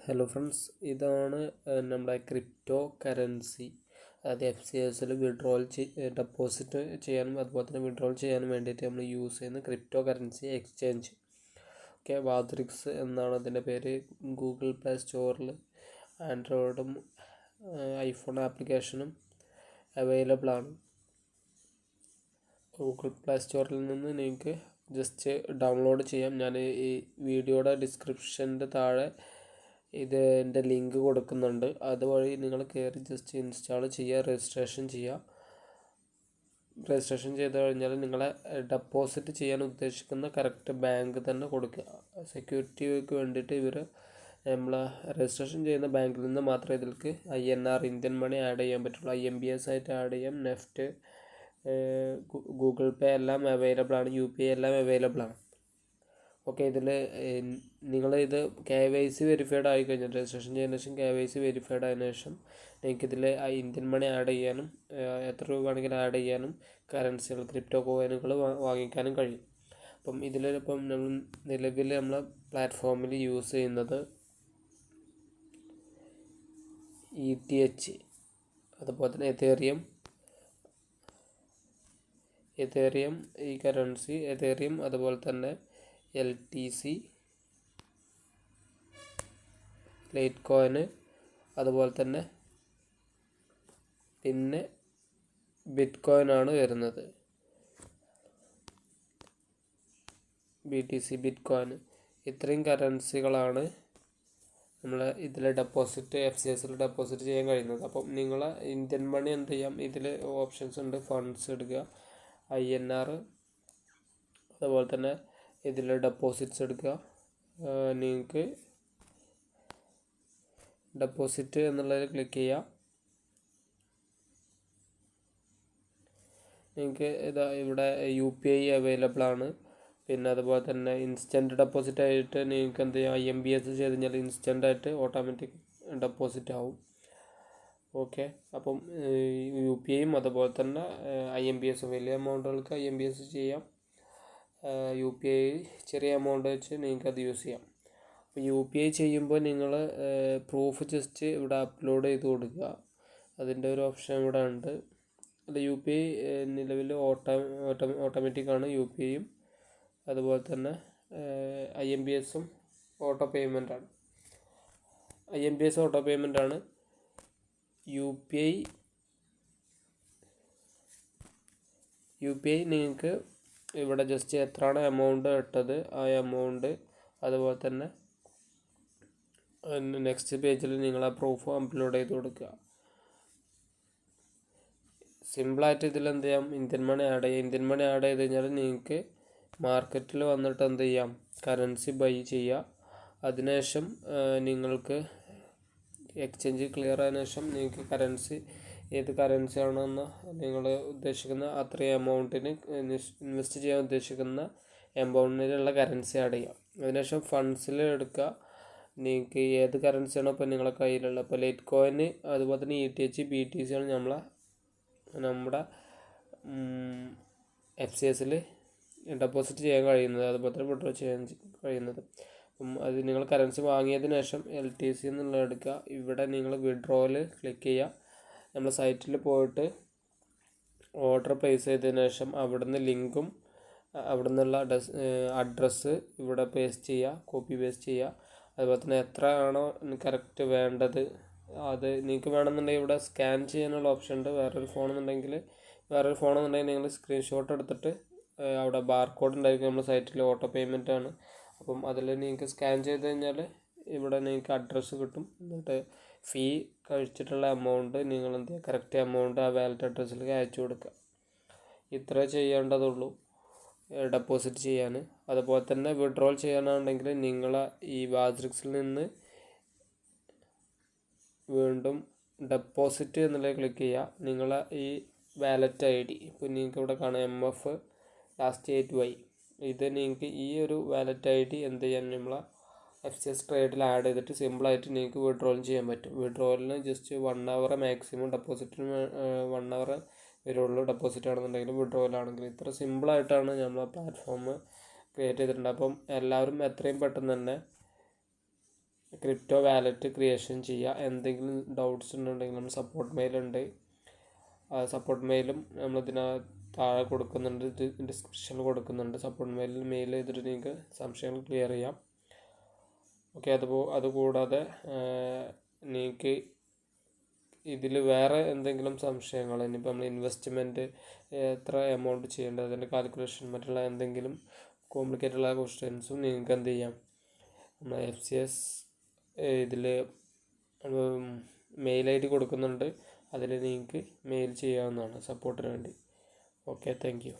Hello friends, ഇതാണ് നമ്മുടെ crypto currency. അതായത് FCSൽ ഡെപ്പോസിറ്റ് ചെയ്യാനും അതുപോലെ തന്നെ വിഡ്രോൾ ചെയ്യാനും വേണ്ടിയിട്ട് നമ്മൾ യൂസ് ചെയ്യുന്ന ക്രിപ്റ്റോ കറൻസി എക്സ്ചേഞ്ച്. ഓക്കെ, വാദ്രിക്സ് എന്നാണ് അതിൻ്റെ പേര്. ഗൂഗിൾ പ്ലേ സ്റ്റോറിൽ ആൻഡ്രോയിഡും ഐഫോൺ ആപ്ലിക്കേഷനും അവൈലബിൾ ആണ്. ഗൂഗിൾ പ്ലേ സ്റ്റോറിൽ നിന്ന് നിങ്ങൾക്ക് ജസ്റ്റ് ഡൗൺലോഡ് ചെയ്യാം. ഞാൻ ഈ വീഡിയോയുടെ ഡിസ്ക്രിപ്ഷൻ്റെ താഴെ ഇതിൻ്റെ ലിങ്ക് കൊടുക്കുന്നുണ്ട്. അതുവഴി നിങ്ങൾ കയറി ജസ്റ്റ് ഇൻസ്റ്റാൾ ചെയ്യുക, രജിസ്ട്രേഷൻ ചെയ്യുക. രജിസ്ട്രേഷൻ ചെയ്ത് കഴിഞ്ഞാൽ നിങ്ങളെ ഡെപ്പോസിറ്റ് ചെയ്യാൻ ഉദ്ദേശിക്കുന്ന കറക്റ്റ് ബാങ്ക് തന്നെ കൊടുക്കുക. സെക്യൂരിറ്റിക്ക് വേണ്ടിയിട്ട് ഇവർ നമ്മൾ രജിസ്ട്രേഷൻ ചെയ്യുന്ന ബാങ്കിൽ നിന്ന് മാത്രമേ ഇതിലേക്ക് INR ഇന്ത്യൻ മണി ആഡ് ചെയ്യാൻ പറ്റുള്ളൂ. IMBS ആയിട്ട് ആഡ് ചെയ്യാം. നെഫ്റ്റ്, ഗൂഗിൾ പേ എല്ലാം അവൈലബിൾ ആണ്. UPI എല്ലാം അവൈലബിൾ ആണ്. ഓക്കെ, ഇതിൽ നിങ്ങളിത് KYC വെരിഫൈഡ് ആയി കഴിഞ്ഞാൽ, രജിസ്ട്രേഷൻ ചെയ്തതിന് ശേഷം KYC വെരിഫൈഡ് ആയതിനു ശേഷം നിങ്ങൾക്കിതിൽ ഇന്ത്യൻ മണി ആഡ് ചെയ്യാനും എത്ര രൂപ വേണമെങ്കിലും ആഡ് ചെയ്യാനും കറൻസികൾ, ക്രിപ്റ്റോ കോയിനുകൾ വാങ്ങിക്കാനും കഴിയും. അപ്പം ഇതിലിപ്പം നമ്മൾ നിലവിൽ നമ്മളെ പ്ലാറ്റ്ഫോമിൽ യൂസ് ചെയ്യുന്നത് ETH, അതുപോലെ തന്നെ എതേറിയം ഈ കറൻസി, എതേറിയം അതുപോലെ തന്നെ LTC, ലൈറ്റ് കോയിന്, അതുപോലെ തന്നെ പിന്നെ ബിറ്റ് കോയിനാണ് വരുന്നത്. BTC, ബിറ്റ് കോയിൻ, ഇത്രയും കറൻസികളാണ് നമ്മൾ ഇതിൽ FCSൽ ഡെപ്പോസിറ്റ് ചെയ്യാൻ കഴിയുന്നത്. അപ്പം നിങ്ങൾ ഇന്ത്യൻ മണി എന്ത് ചെയ്യാം, ഇതിൽ ഓപ്ഷൻസ് ഉണ്ട്. ഫണ്ട്സ് എടുക്കുക, INR, അതുപോലെ തന്നെ ഇതിൽ ഡെപ്പോസിറ്റ്സ് എടുക്കുക. നിങ്ങൾക്ക് ഡെപ്പോസിറ്റ് എന്നുള്ളതിൽ ക്ലിക്ക് ചെയ്യുക. നിങ്ങൾക്ക് ഇവിടെ UPI അവൈലബിൾ ആണ്. പിന്നെ അതുപോലെ തന്നെ ഇൻസ്റ്റൻറ്റ് ഡെപ്പോസിറ്റ് ആയിട്ട് നിങ്ങൾക്ക് എന്ത് ചെയ്യാം, IMBS ചെയ്ത് കഴിഞ്ഞാൽ ഇൻസ്റ്റൻ്റ് ആയിട്ട് ഓട്ടോമാറ്റിക് ഡെപ്പോസിറ്റ് ആവും. ഓക്കെ, അപ്പം UPIയും അതുപോലെ തന്നെ IMBS വലിയ എമൗണ്ടുകൾക്ക് IMBS ചെയ്യാം. UPI ചെറിയ എമൗണ്ട് വെച്ച് നിങ്ങൾക്കത് യൂസ് ചെയ്യാം. അപ്പോൾ UPI ചെയ്യുമ്പോൾ നിങ്ങൾ പ്രൂഫ് ജസ്റ്റ് ഇവിടെ അപ്ലോഡ് ചെയ്ത് കൊടുക്കുക. അതിൻ്റെ ഒരു ഓപ്ഷൻ ഇവിടെ ഉണ്ട്. അത് UPI നിലവിൽ ഓട്ടോമാറ്റിക്കാണ്. UPIയും അതുപോലെ തന്നെ IMBSഉം ഓട്ടോ പേയ്മെൻ്റാണ്. IMBS ഓട്ടോ പേയ്മെൻ്റാണ്. UPI നിങ്ങൾക്ക് ഇവിടെ ജസ്റ്റ് എത്രയാണ് എമൗണ്ട് ഇട്ടത് ആ എമൗണ്ട്, അതുപോലെ തന്നെ നെക്സ്റ്റ് പേജിൽ നിങ്ങൾ ആ പ്രൂഫ് അപ്ലോഡ് ചെയ്ത് കൊടുക്കുക. സിമ്പിളായിട്ട് ഇതിൽ എന്ത് ചെയ്യാം, ഇന്ത്യൻ മണി ആഡ് ചെയ്യാം. ഇന്ത്യൻ മണി ആഡ് ചെയ്ത് കഴിഞ്ഞാൽ നിങ്ങൾക്ക് മാർക്കറ്റിൽ വന്നിട്ട് എന്ത് ചെയ്യാം, കറൻസി ബൈ ചെയ്യുക. അതിനുശേഷം നിങ്ങൾക്ക് എക്സ്ചേഞ്ച് ക്ലിയർ ആയതിനു ശേഷം നിങ്ങൾക്ക് ഏത് കറൻസി ആണെന്ന് നിങ്ങൾ ഉദ്ദേശിക്കുന്ന അത്രയും എമൗണ്ടിന് ഇൻവെസ്റ്റ് ചെയ്യാൻ ഉദ്ദേശിക്കുന്ന എമൗണ്ടിലുള്ള കറൻസി ആഡ് ചെയ്യാം. അതിനുശേഷം ഫണ്ട്സിൽ എടുക്കുക. നിങ്ങൾക്ക് ഏത് കറൻസിയാണോ ഇപ്പോൾ നിങ്ങളുടെ കയ്യിലുള്ള, ഇപ്പോൾ ലൈറ്റ് കോയിന് അതുപോലെ തന്നെ ETH, BTC ആണ് നമ്മുടെ FCSൽ ഡെപ്പോസിറ്റ് ചെയ്യാൻ കഴിയുന്നത്, അതുപോലെ തന്നെ വിഡ്രോ ചെയ്യാൻ കഴിയുന്നത്. അപ്പം അത് നിങ്ങൾ കറൻസി വാങ്ങിയതിന് ശേഷം LTC എന്നുള്ളത് എടുക്കുക. ഇവിടെ നിങ്ങൾ വിഡ്രോയിൽ ക്ലിക്ക് ചെയ്യുക. നമ്മൾ സൈറ്റിൽ പോയിട്ട് ഓർഡർ പ്ലേസ് ചെയ്തതിന് ശേഷം അവിടുന്ന് ലിങ്കും അവിടെ നിന്നുള്ള അഡ്രസ്സ് ഇവിടെ കോപ്പി പേസ്റ്റ് ചെയ്യുക. അതുപോലെ തന്നെ എത്ര ആണോ കറക്റ്റ് വേണ്ടത് അത് നിങ്ങൾക്ക് വേണമെന്നുണ്ടെങ്കിൽ ഇവിടെ സ്കാൻ ചെയ്യാനുള്ള ഓപ്ഷൻ ഉണ്ട്. വേറൊരു ഫോണെന്നുണ്ടെങ്കിൽ നിങ്ങൾ സ്ക്രീൻഷോട്ട് എടുത്തിട്ട് അവിടെ ബാർകോഡ് ഉണ്ടായിരിക്കും. നമ്മുടെ സൈറ്റിൽ ഓട്ടോ പേയ്മെൻ്റ് ആണ്. അപ്പം അതിൽ നിങ്ങൾക്ക് സ്കാൻ ചെയ്ത് കഴിഞ്ഞാൽ ഇവിടെ നിങ്ങൾക്ക് അഡ്രസ്സ് കിട്ടും. എന്നിട്ട് ഫീ കഴിച്ചിട്ടുള്ള എമൗണ്ട് നിങ്ങൾ എന്ത് ചെയ്യുക, കറക്റ്റ് എമൗണ്ട് ആ വാലറ്റ് അഡ്രസ്സിലേക്ക് അയച്ചു കൊടുക്കുക. ഇത്ര ചെയ്യേണ്ടതുള്ളൂ ഡെപ്പോസിറ്റ് ചെയ്യാൻ. അതുപോലെ തന്നെ വിഡ്രോൾ ചെയ്യാനാണെങ്കിൽ നിങ്ങൾ ഈ വാദ്രിക്സിൽ നിന്ന് വീണ്ടും ഡെപ്പോസിറ്റ് എന്നുള്ളത് ക്ലിക്ക് ചെയ്യുക. നിങ്ങളെ ഈ വാലറ്റ് ID ഇപ്പോൾ നിങ്ങൾക്ക് ഇവിടെ കാണാം MF ലാസ്റ്റ് 8Y. ഇത് നിങ്ങൾക്ക് ഈ ഒരു വാലറ്റ് ID എന്ത് ചെയ്യാൻ, നമ്മളെ FCS ട്രേഡിൽ ആഡ് ചെയ്തിട്ട് സിമ്പിളായിട്ട് നിങ്ങൾക്ക് വിഡ്രോൾ ചെയ്യാൻ പറ്റും. വിഡ്രോളിന് ജസ്റ്റ് 1 hour മാക്സിമം, ഡെപ്പോസിറ്റിന് 1 hour വരുള്ളൂ. ഡെപ്പോസിറ്റ് ആണെന്നുണ്ടെങ്കിൽ വിഡ്രോയിലാണെങ്കിൽ ഇത്ര സിമ്പിളായിട്ടാണ് നമ്മളെ പ്ലാറ്റ്ഫോം ക്രിയേറ്റ് ചെയ്തിട്ടുണ്ട്. അപ്പം എല്ലാവരും എത്രയും പെട്ടെന്ന് തന്നെ ക്രിപ്റ്റോ വാലറ്റ് ക്രിയേഷൻ ചെയ്യുക. എന്തെങ്കിലും ഡൗട്ട്സ് ഉണ്ടെങ്കിൽ നമ്മൾ സപ്പോർട്ട് മെയിലുണ്ട്, സപ്പോർട്ട് മെയിലും നമ്മളിതിന് താഴെ കൊടുക്കുന്നുണ്ട്, ഡിസ്ക്രിപ്ഷനിൽ കൊടുക്കുന്നുണ്ട്. സപ്പോർട്ട് മെയിൽ ചെയ്തിട്ട് നിങ്ങൾക്ക് സംശയങ്ങൾ ക്ലിയർ ചെയ്യാം. ഓക്കെ. അതുകൂടാതെ നിങ്ങൾക്ക് ഇതിൽ വേറെ എന്തെങ്കിലും സംശയങ്ങൾ, ഇനിയിപ്പോൾ നമ്മൾ ഇൻവെസ്റ്റ്മെൻറ്റ് എത്ര എമൗണ്ട് ചെയ്യേണ്ടത്, അതിൻ്റെ കാൽക്കുലേഷൻ, മറ്റുള്ള എന്തെങ്കിലും കോംപ്ലിക്കേറ്റഡുള്ള ക്വസ്റ്റ്യൻസും നിങ്ങൾക്ക് എന്ത് ചെയ്യാം, നമ്മൾ FCS ഇതിൽ മെയിൽ ID കൊടുക്കുന്നുണ്ട്, അതിൽ നിങ്ങൾക്ക് മെയിൽ ചെയ്യാവുന്നതാണ് സപ്പോർട്ടിന് വേണ്ടി. Okay, thank you.